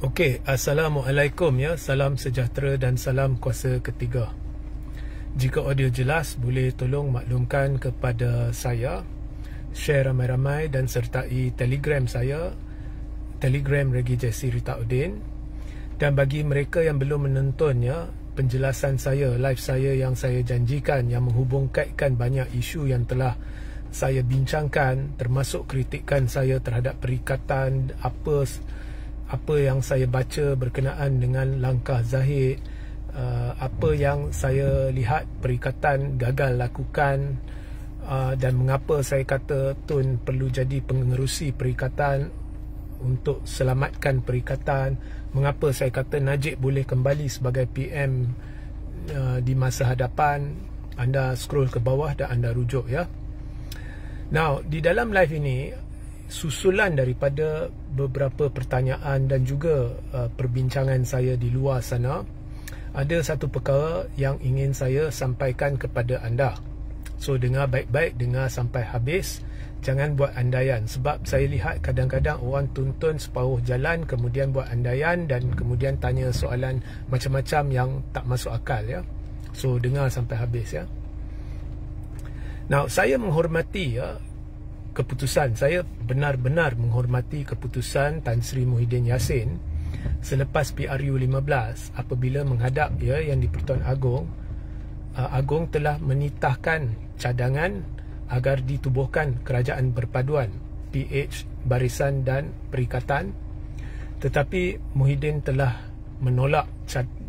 Okey, Assalamualaikum ya. Salam sejahtera dan salam kuasa ketiga. Jika audio jelas, boleh tolong maklumkan kepada saya, share ramai-ramai dan sertai Telegram saya, Telegram Regi Jesse Ritaudin. Dan bagi mereka yang belum menontonnya, penjelasan saya, live saya yang saya janjikan, yang menghubungkaitkan banyak isu yang telah saya bincangkan, termasuk kritikan saya terhadap perikatan, apa yang saya baca berkenaan dengan langkah Zahid, apa yang saya lihat perikatan gagal lakukan, dan mengapa saya kata Tun perlu jadi pengerusi perikatan untuk selamatkan perikatan, mengapa saya kata Najib boleh kembali sebagai PM di masa hadapan. Anda scroll ke bawah dan anda rujuk ya. Now, di dalam live ini, susulan daripada beberapa pertanyaan dan juga perbincangan saya di luar sana, ada satu perkara yang ingin saya sampaikan kepada anda. So dengar baik-baik, dengar sampai habis. Jangan buat andaian, sebab saya lihat kadang-kadang orang tonton separuh jalan kemudian buat andaian dan kemudian tanya soalan macam-macam yang tak masuk akal ya. So dengar sampai habis ya. Now, saya menghormati ya keputusan, saya benar-benar menghormati keputusan Tan Sri Muhyiddin Yassin selepas PRU 15 apabila menghadap ya yang di-Pertuan Agong. Agong telah menitahkan cadangan agar ditubuhkan kerajaan berpaduan PH, Barisan dan Perikatan, tetapi Muhyiddin telah menolak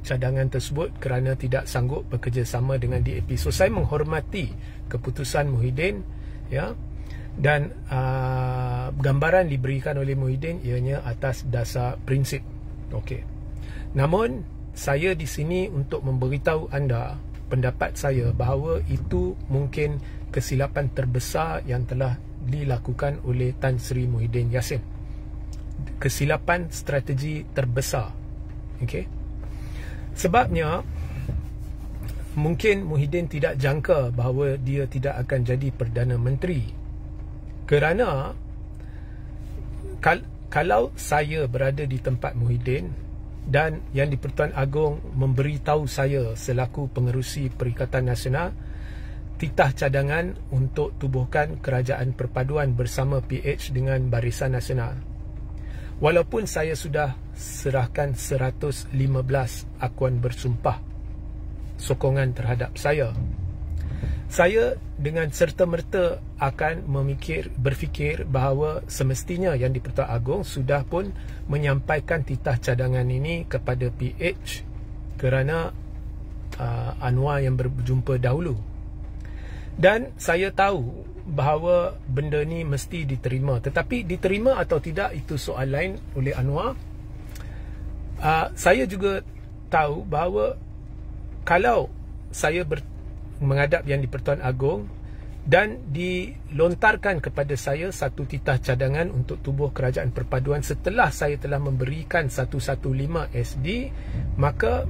cadangan tersebut kerana tidak sanggup bekerjasama dengan DAP. So saya menghormati keputusan Muhyiddin ya. Dan gambaran diberikan oleh Muhyiddin ianya atas dasar prinsip. Okey. Namun saya di sini untuk memberitahu anda pendapat saya bahawa itu mungkin kesilapan terbesar yang telah dilakukan oleh Tan Sri Muhyiddin Yassin. Kesilapan strategi terbesar. Okey. Sebabnya mungkin Muhyiddin tidak jangka bahawa dia tidak akan jadi Perdana Menteri. Kerana kalau saya berada di tempat Muhyiddin dan yang di-Pertuan Agong memberitahu saya selaku pengerusi Perikatan Nasional titah cadangan untuk tubuhkan kerajaan perpaduan bersama PH dengan Barisan Nasional, walaupun saya sudah serahkan 115 akuan bersumpah sokongan terhadap saya dengan serta-merta akan berfikir bahawa semestinya yang di-Pertuan Agong sudah pun menyampaikan titah cadangan ini kepada PH kerana Anwar yang berjumpa dahulu. Dan saya tahu bahawa benda ni mesti diterima, tetapi diterima atau tidak itu soal lain oleh Anwar. Saya juga tahu bahawa kalau saya menghadap yang di-Pertuan Agong dan dilontarkan kepada saya satu titah cadangan untuk tubuh kerajaan perpaduan setelah saya telah memberikan 115 SD, maka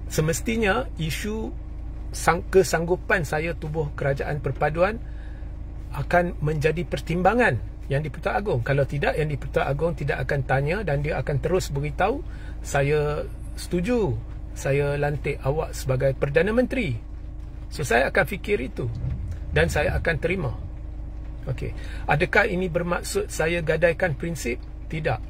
semestinya isu kesanggupan saya tubuh kerajaan perpaduan akan menjadi pertimbangan yang di-Pertuan Agong. Kalau tidak, yang di-Pertuan Agong tidak akan tanya dan dia akan terus beritahu, saya setuju, saya lantik awak sebagai Perdana Menteri. So saya akan fikir itu dan saya akan terima. Okey. Adakah ini bermaksud saya gadaikan prinsip? Tidak.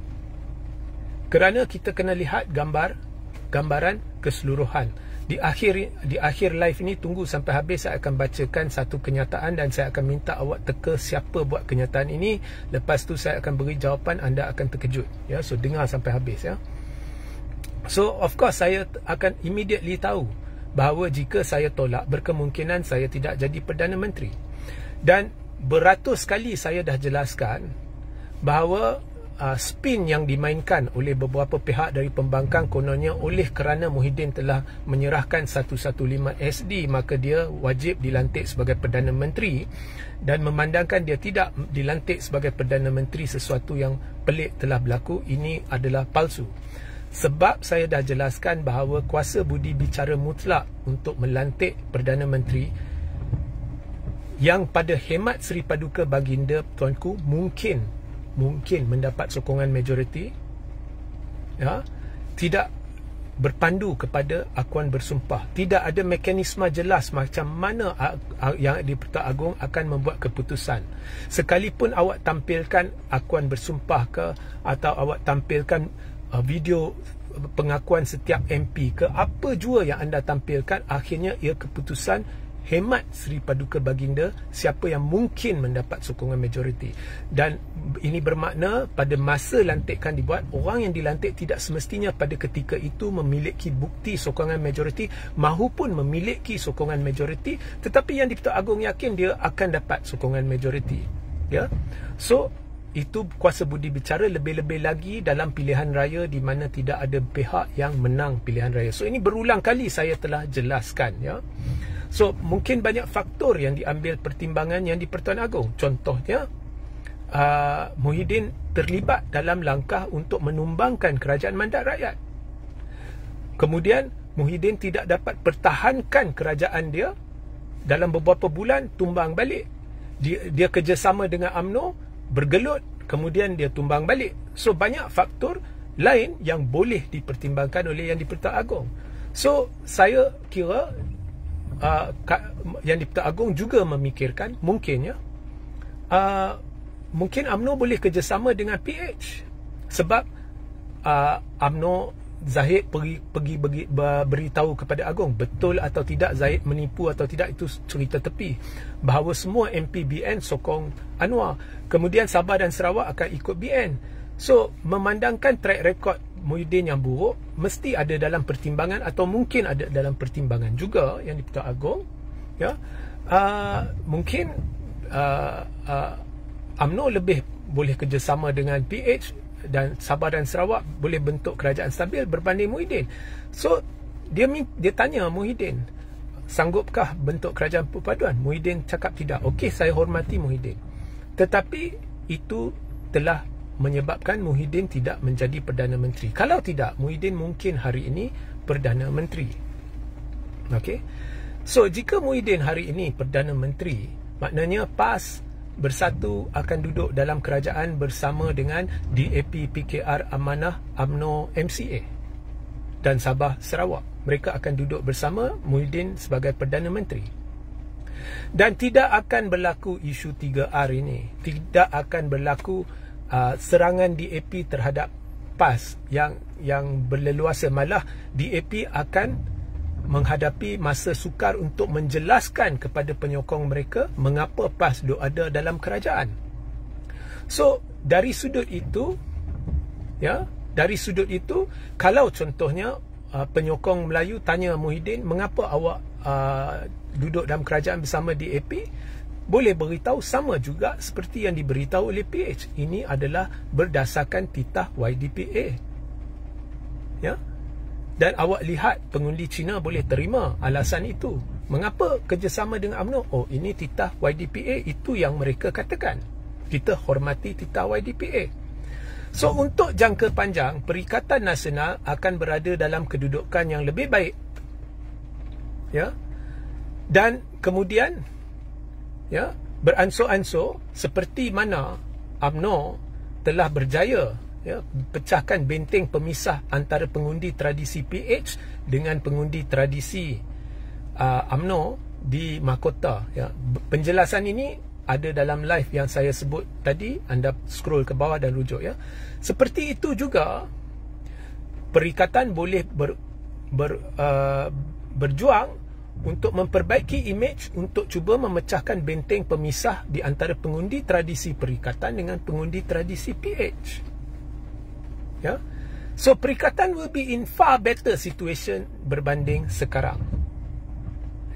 Kerana kita kena lihat gambaran keseluruhan. Di akhir live ini, tunggu sampai habis, saya akan bacakan satu kenyataan dan saya akan minta awak teka siapa buat kenyataan ini. Lepas tu saya akan beri jawapan, anda akan terkejut ya. So dengar sampai habis ya. So of course saya akan immediately tahu bahawa jika saya tolak, berkemungkinan saya tidak jadi Perdana Menteri. Dan beratus kali saya dah jelaskan bahawa spin yang dimainkan oleh beberapa pihak dari pembangkang kononnya oleh kerana Muhyiddin telah menyerahkan 115 SD, maka dia wajib dilantik sebagai Perdana Menteri, dan memandangkan dia tidak dilantik sebagai Perdana Menteri sesuatu yang pelik telah berlaku. Ini adalah palsu. Sebab saya dah jelaskan bahawa kuasa budi bicara mutlak untuk melantik Perdana Menteri yang pada hemat Seri Paduka Baginda Tuanku mungkin mendapat sokongan majoriti ya, tidak berpandu kepada akuan bersumpah. Tidak ada mekanisme jelas macam mana yang di-Pertuan Agong akan membuat keputusan. Sekalipun awak tampilkan akuan bersumpah ke, atau awak tampilkan video pengakuan setiap MP ke, apa jua yang anda tampilkan, akhirnya ia keputusan hemat Seri Paduka Baginda siapa yang mungkin mendapat sokongan majoriti. Dan ini bermakna pada masa lantikan dibuat, orang yang dilantik tidak semestinya pada ketika itu memiliki bukti sokongan majoriti mahupun memiliki sokongan majoriti, tetapi yang di-Pertuan Agong yakin dia akan dapat sokongan majoriti, ya. So itu kuasa budi bicara, lebih-lebih lagi dalam pilihan raya di mana tidak ada pihak yang menang pilihan raya. So ini berulang kali saya telah jelaskan, ya. So mungkin banyak faktor yang diambil pertimbangan yang di-Pertuan Agong. Contohnya Muhyiddin terlibat dalam langkah untuk menumbangkan kerajaan mandat rakyat. Kemudian Muhyiddin tidak dapat pertahankan kerajaan dia dalam beberapa bulan, tumbang balik. Dia kerjasama dengan UMNO, bergelut, kemudian dia tumbang balik. So banyak faktor lain yang boleh dipertimbangkan oleh yang di-Pertuan Agong. So saya kira yang di-Pertuan Agong juga memikirkan mungkinnya mungkin UMNO boleh kerjasama dengan PH, sebab UMNO Zahid pergi beritahu kepada Agong, betul atau tidak Zahid menipu atau tidak, itu cerita tepi, bahawa semua MP BN sokong Anwar, kemudian Sabah dan Sarawak akan ikut BN. So memandangkan track record Muhyiddin yang buruk, mesti ada dalam pertimbangan, atau mungkin ada dalam pertimbangan juga yang di-Pertuan Agong, ya. Mungkin UMNO lebih boleh kerjasama dengan PH, dan Sabah dan Sarawak boleh bentuk kerajaan stabil berbanding Muhyiddin. So dia tanya Muhyiddin, sanggupkah bentuk kerajaan perpaduan? Muhyiddin cakap tidak. Okey, saya hormati Muhyiddin, tetapi itu telah menyebabkan Muhyiddin tidak menjadi Perdana Menteri. Kalau tidak, Muhyiddin mungkin hari ini Perdana Menteri. Okey. So jika Muhyiddin hari ini Perdana Menteri, maknanya PAS Bersatu akan duduk dalam kerajaan bersama dengan DAP, PKR, Amanah, UMNO, MCA dan Sabah Sarawak. Mereka akan duduk bersama Muhyiddin sebagai Perdana Menteri. Dan tidak akan berlaku isu 3R ini. Tidak akan berlaku serangan DAP terhadap PAS yang berleluasa. Malah DAP akan menghadapi masa sukar untuk menjelaskan kepada penyokong mereka mengapa PAS ada dalam kerajaan. So dari sudut itu, ya, dari sudut itu, kalau contohnya penyokong Melayu tanya Muhyiddin, mengapa awak duduk dalam kerajaan bersama DAP, boleh beritahu sama juga seperti yang diberitahu oleh PH. Ini adalah berdasarkan titah YDPA, ya. Dan awak lihat pengundi Cina boleh terima alasan itu. Mengapa kerjasama dengan UMNO? Oh, ini titah YDPA, itu yang mereka katakan. Kita hormati titah YDPA. So untuk jangka panjang, Perikatan Nasional akan berada dalam kedudukan yang lebih baik, ya. Dan kemudian, ya, beransur-ansur seperti mana UMNO telah berjaya, ya, pecahkan benteng pemisah antara pengundi tradisi PH dengan pengundi tradisi UMNO di mahkota, ya. Penjelasan ini ada dalam live yang saya sebut tadi, anda scroll ke bawah dan rujuk, ya. Seperti itu juga Perikatan boleh berjuang untuk memperbaiki imej, untuk cuba memecahkan benteng pemisah di antara pengundi tradisi Perikatan dengan pengundi tradisi PH, ya. So Perikatan will be in far better situation berbanding sekarang,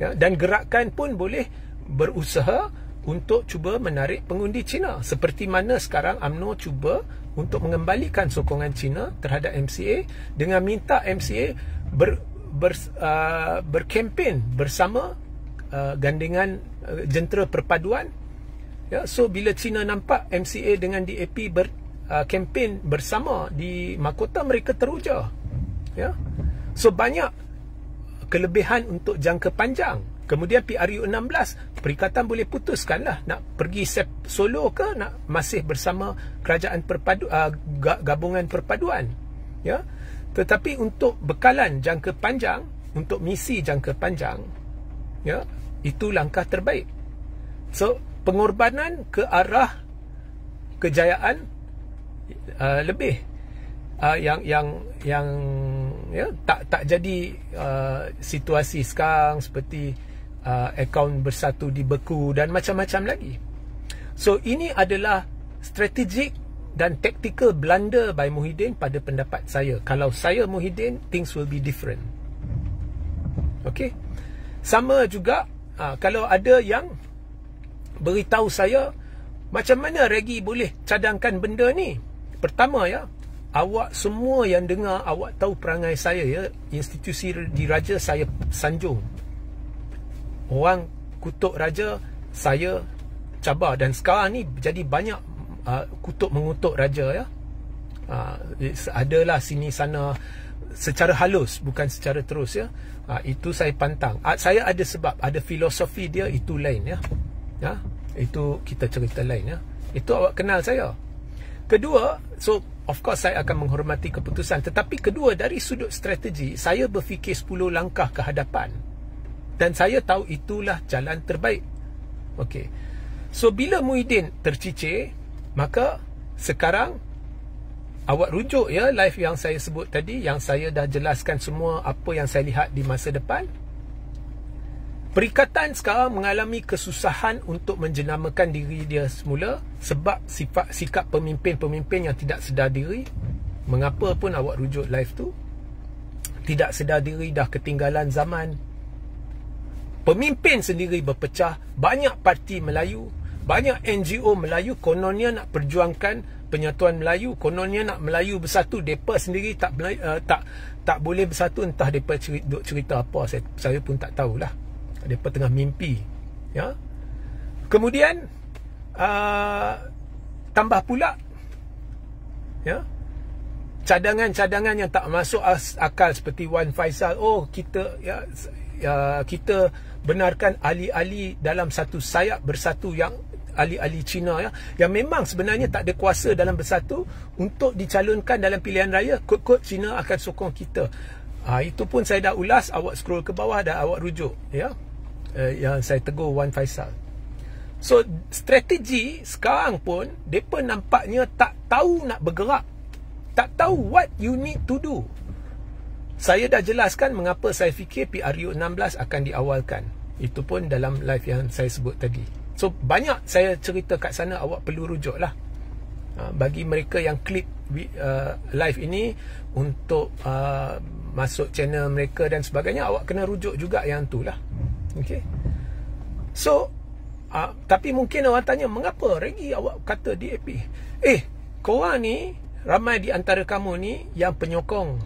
ya. Dan gerakan pun boleh berusaha untuk cuba menarik pengundi Cina, seperti mana sekarang UMNO cuba untuk mengembalikan sokongan Cina terhadap MCA dengan minta MCA berkempen bersama gandingan jentera perpaduan, ya. So bila Cina nampak MCA dengan DAP kempen bersama di mahkota, mereka teruja, ya. So banyak kelebihan untuk jangka panjang. Kemudian PRU 16, Perikatan boleh putuskanlah nak pergi solo ke nak masih bersama kerajaan gabungan perpaduan, ya. Tetapi untuk bekalan jangka panjang, untuk misi jangka panjang, ya, itu langkah terbaik. So pengorbanan ke arah kejayaan lebih yang ya, tak jadi situasi sekarang seperti akaun bersatu dibeku dan macam-macam lagi. So ini adalah strategik dan tactical blunder by Muhyiddin pada pendapat saya. Kalau saya Muhyiddin, things will be different. Okay. Sama juga kalau ada yang beritahu saya macam mana Regi boleh cadangkan benda ni. Pertama, ya, awak semua yang dengar, awak tahu perangai saya, ya, institusi diraja saya sanjung. Orang kutuk raja saya cabar, dan sekarang ni jadi banyak kutuk mengutuk raja, ya. Adalah sini sana secara halus, bukan secara terus, ya. Itu saya pantang. Saya ada sebab, ada filosofi dia, itu lain, ya. Ya, itu kita cerita lain, ya. Itu awak kenal saya. Kedua, so of course saya akan menghormati keputusan, tetapi kedua, dari sudut strategi, saya berfikir 10 langkah ke hadapan dan saya tahu itulah jalan terbaik. Okey. So bila Muhyiddin tercicir, maka sekarang awak rujuk, ya, live yang saya sebut tadi, yang saya dah jelaskan semua apa yang saya lihat di masa depan. Perikatan sekarang mengalami kesusahan untuk menjenamakan diri dia semula sebab sikap pemimpin-pemimpin yang tidak sedar diri. Mengapa pun awak rujuk live tu, tidak sedar diri, dah ketinggalan zaman. Pemimpin sendiri berpecah, banyak parti Melayu, banyak NGO Melayu kononnya nak perjuangkan penyatuan Melayu, kononnya nak Melayu bersatu, depa sendiri tak boleh bersatu. Entah depa cerita apa, saya pun tak tahulah. Depa tengah mimpi, ya. Kemudian tambah pula, ya, cadangan-cadangan yang tak masuk akal seperti Wan Faisal. Oh, kita, ya, kita benarkan ahli-ahli dalam satu sayap bersatu, yang ahli-ahli Cina, ya, yang memang sebenarnya tak ada kuasa dalam bersatu untuk dicalonkan dalam pilihan raya. Kod-kod Cina akan sokong kita. Itu pun saya dah ulas, awak scroll ke bawah dah awak rujuk, ya, yang saya tegur Wan Faisal. So strategi sekarang pun depa nampaknya tak tahu nak bergerak, tak tahu what you need to do. Saya dah jelaskan mengapa saya fikir PRU 16 akan diawalkan. Itu pun dalam live yang saya sebut tadi. So banyak saya cerita kat sana, awak perlu rujuk lah. Bagi mereka yang klik live ini untuk masuk channel mereka dan sebagainya, awak kena rujuk juga yang tu lah. Okay. So tapi mungkin orang tanya, mengapa Regi awak kata DAP? Korang ni, ramai di antara kamu ni yang penyokong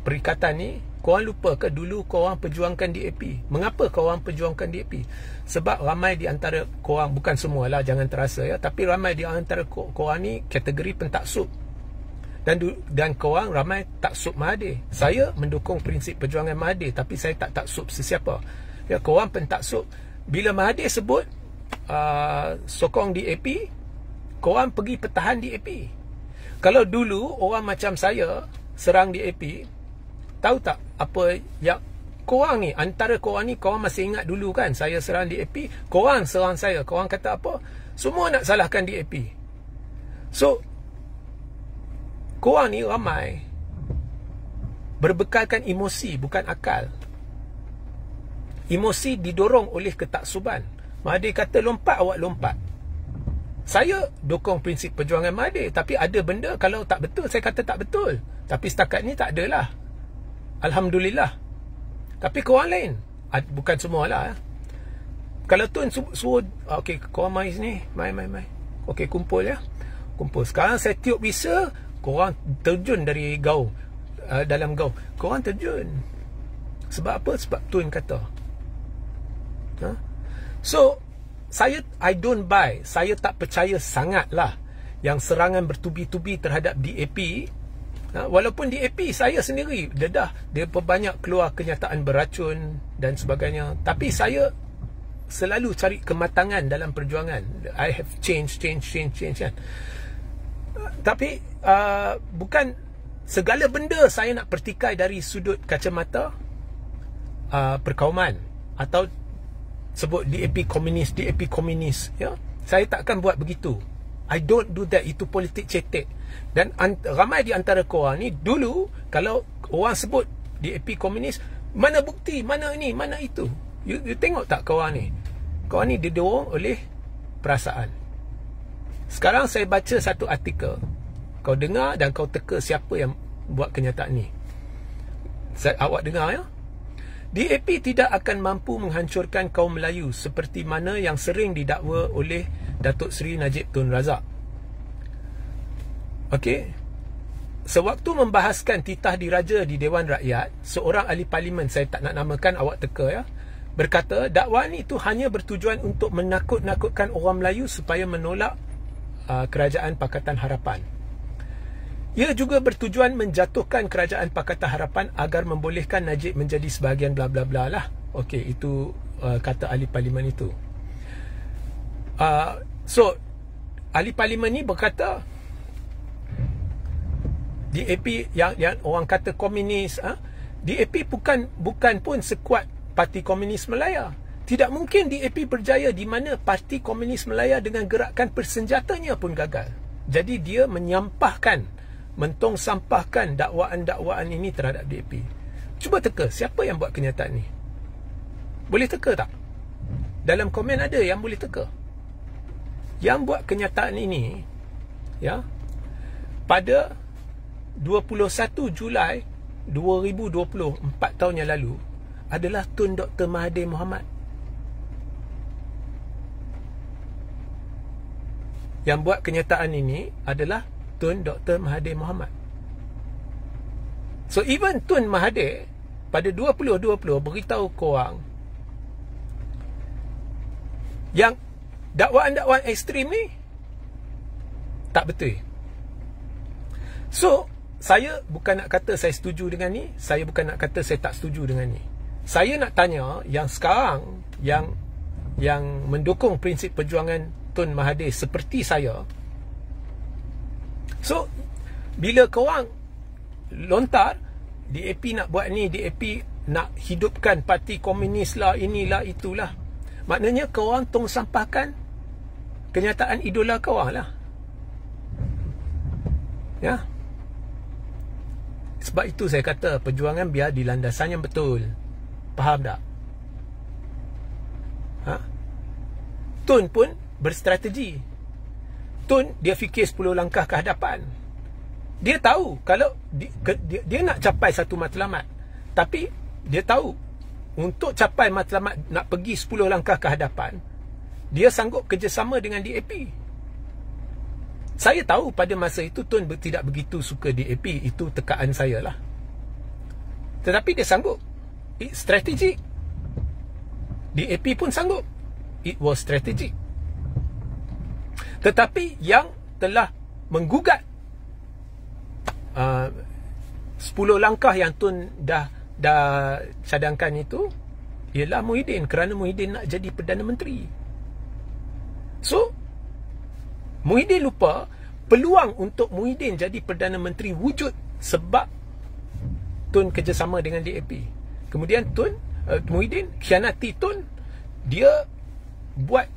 perikatan ni, korang lupa ke dulu korang perjuangkan DAP? Mengapa korang perjuangkan DAP? Sebab ramai di antara korang, bukan semualah, jangan terasa, ya, tapi ramai di antara korang ni kategori pentaksub. Dan korang ramai taksub Mahathir. Saya mendukung prinsip perjuangan Mahathir, tapi saya tak taksub sesiapa. Ya, korang pentaksub. Bila Mahathir sebut sokong DAP, korang pergi pertahan DAP. Kalau dulu orang macam saya serang DAP, tahu tak apa yang korang ni, antara korang ni, korang masih ingat dulu kan saya serang DAP, korang serang saya, korang kata apa? Semua nak salahkan DAP. So korang ni ramai berbekalkan emosi, bukan akal. Emosi didorong oleh ketaksuban. Mahathir kata lompat, awak lompat. Saya dukung prinsip perjuangan Mahathir, tapi ada benda kalau tak betul, saya kata tak betul. Tapi setakat ni tak adalah, alhamdulillah. Tapi korang lain, bukan semualah, ya. Kalau Tun suruh, okey, korang mai sini, mai. Okey, kumpul, ya. Kumpul. Sekarang saya tiup whistle, korang terjun dari gaung, dalam gaung. Korang terjun. Sebab apa? Sebab Tun kata. So I don't buy, saya tak percaya sangatlah yang serangan bertubi-tubi terhadap DAP. Walaupun DAP saya sendiri dedah, dia banyak keluar kenyataan beracun dan sebagainya, tapi saya selalu cari kematangan dalam perjuangan. I have change kan. Tapi bukan segala benda saya nak pertikai dari sudut kacamata perkauman, atau sebut DAP komunis, ya. Saya takkan buat begitu. I don't do that. Itu politik cetek. Dan ramai di antara korang ni, dulu kalau orang sebut DAP komunis, mana bukti, mana ini, mana itu. You tengok tak korang ni? Korang ni didorong oleh perasaan. Sekarang saya baca satu artikel. Kau dengar dan kau teka siapa yang buat kenyataan ni. Awak dengar, ya? DAP tidak akan mampu menghancurkan kaum Melayu seperti mana yang sering didakwa oleh Datuk Seri Najib Tun Razak. Okey. Sewaktu membahaskan titah diraja di Dewan Rakyat, seorang ahli parlimen, saya tak nak namakan, awak teka, ya, berkata dakwaan itu hanya bertujuan untuk menakut-nakutkan orang Melayu supaya menolak kerajaan Pakatan Harapan. Ia juga bertujuan menjatuhkan kerajaan Pakatan Harapan agar membolehkan Najib menjadi sebahagian bla bla bla lah. Okey, itu kata ahli parlimen itu. So ahli parlimen ni berkata DAP yang orang kata komunis, DAP bukan pun sekuat Parti Komunis Malaya. Tidak mungkin DAP berjaya di mana Parti Komunis Malaya dengan gerakan bersenjatanya pun gagal. Jadi dia mentong sampahkan dakwaan-dakwaan ini terhadap DAP. Cuba teka, siapa yang buat kenyataan ni? Boleh teka tak? Dalam komen ada yang boleh teka. Yang buat kenyataan ini, ya, pada 21 Julai 2020, 4 tahun yang lalu, adalah Tun Dr. Mahathir Mohamad. Yang buat kenyataan ini adalah Tun Dr. Mahathir Mohamad. So even Tun Mahathir pada 2020 beritahu korang yang dakwaan-dakwaan ekstrim ni tak betul. So saya bukan nak kata saya setuju dengan ni, saya bukan nak kata saya tak setuju dengan ni. Saya nak tanya yang sekarang yang mendukung prinsip perjuangan Tun Mahathir seperti saya. So bila korang lontar DAP nak buat ni, DAP nak hidupkan parti komunis lah, inilah itulah, maknanya korang tong sampahkan kenyataan idola korang lah, ya. Sebab itu saya kata perjuangan biar di landasan yang betul. Faham tak? Tun pun berstrategi. Tun dia fikir 10 langkah ke hadapan. Dia tahu kalau dia nak capai satu matlamat, tapi dia tahu untuk capai matlamat nak pergi 10 langkah ke hadapan, dia sanggup kerjasama dengan DAP. Saya tahu pada masa itu Tun tidak begitu suka DAP, itu tekaan saya lah. Tetapi dia sanggup. It's strategic. DAP pun sanggup. It was strategic. Tetapi yang telah menggugat 10 langkah yang Tun dah cadangkan itu ialah Muhyiddin, kerana Muhyiddin nak jadi Perdana Menteri. So Muhyiddin lupa peluang untuk Muhyiddin jadi Perdana Menteri wujud sebab Tun kerjasama dengan DAP. Kemudian Muhyiddin khianati Tun. Dia buat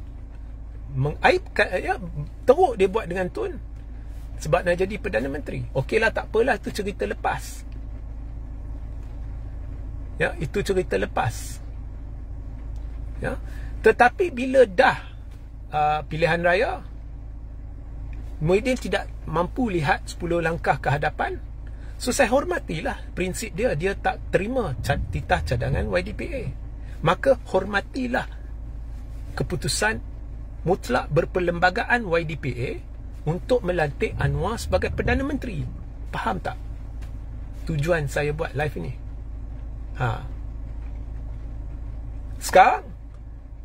mengaibkan, ya, teruk dia buat dengan Tun sebab nak jadi Perdana Menteri. Okeylah, tak apalah, itu cerita lepas. Ya, itu cerita lepas. Ya. Tetapi bila dah pilihan raya, Muhyiddin tidak mampu lihat 10 langkah ke hadapan. So saya hormatilah prinsip dia. Dia tak terima titah cadangan YDPA. Maka hormatilah keputusan mutlak berperlembagaan YDPA untuk melantik Anwar sebagai Perdana Menteri. Faham tak tujuan saya buat live ini? Sekarang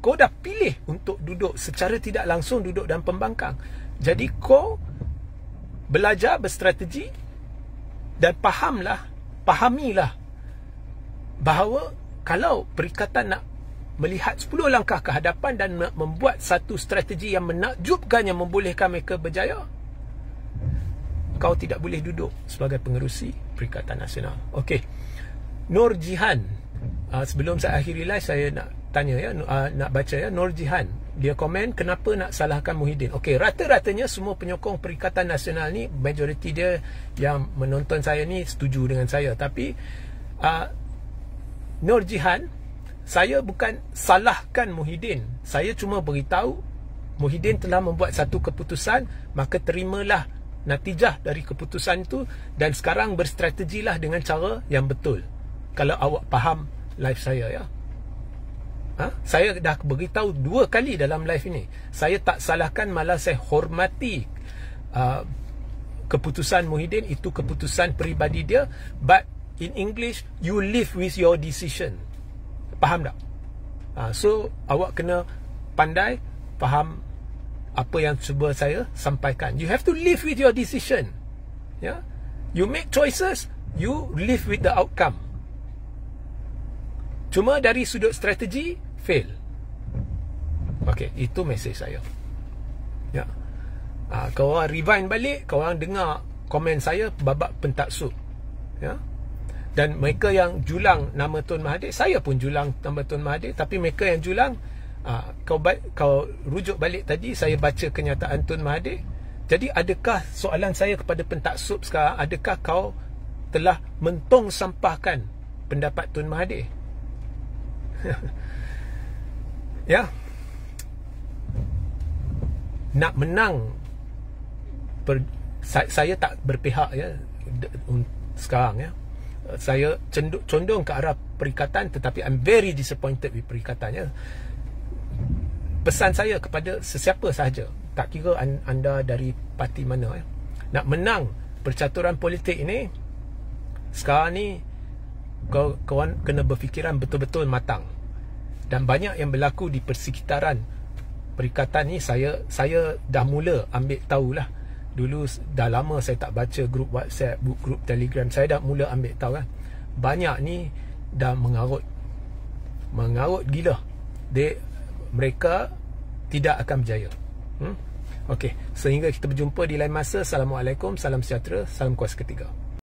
kau dah pilih untuk duduk secara tidak langsung, duduk dalam pembangkang. Jadi kau belajar berstrategi dan fahamilah bahawa kalau perikatan nak melihat 10 langkah ke hadapan dan nak membuat satu strategi yang menakjubkan, yang membolehkan mereka berjaya, kau tidak boleh duduk sebagai pengerusi Perikatan Nasional. Okey. Nur Jihan, sebelum saya akhiri live, saya nak tanya ya, nak baca ya. Nur Jihan, dia komen, kenapa nak salahkan Muhyiddin? Okey, rata-ratanya semua penyokong Perikatan Nasional ni, majoriti dia yang menonton saya ni setuju dengan saya. Tapi Nur Jihan, saya bukan salahkan Muhyiddin. Saya cuma beritahu Muhyiddin telah membuat satu keputusan, maka terimalah natijah dari keputusan itu dan sekarang berstrategilah dengan cara yang betul. Kalau awak faham live saya ya. Saya dah beritahu 2 kali dalam live ini. Saya tak salahkan, malah saya hormati keputusan Muhyiddin. Itu keputusan peribadi dia. But in English, you live with your decision. Faham tak? So awak kena pandai faham apa yang cuba saya sampaikan. You have to live with your decision. Yeah? You make choices, you live with the outcome. Cuma dari sudut strategi, fail. Okay, itu mesej saya. Ya. Kau orang rewind balik, kau orang dengar komen saya babak pentaksub. Ya. Dan mereka yang julang nama Tun Mahathir, saya pun julang nama Tun Mahathir, tapi mereka yang julang, kau rujuk balik tadi, saya baca kenyataan Tun Mahathir. Jadi adakah soalan saya kepada pentaksub sekarang, adakah kau telah mentong sampahkan pendapat Tun Mahathir? Ya. Nak menang, saya tak berpihak ya sekarang ya. Saya condong ke arah Perikatan, tetapi I'm very disappointed with Perikatan ya. Pesan saya kepada sesiapa sahaja, tak kira anda dari parti mana ya, nak menang percaturan politik ini, sekarang ni kawan kena berfikiran betul-betul matang. Dan banyak yang berlaku di persekitaran Perikatan ni, saya dah mula ambil tahulah. Dulu dah lama saya tak baca grup WhatsApp, grup Telegram, saya dah mula ambil tahu kan. Banyak ni dah mengarut gila. Mereka tidak akan berjaya. Okey, sehingga kita berjumpa di lain masa. Assalamualaikum, salam sejahtera, salam kuasa ketiga.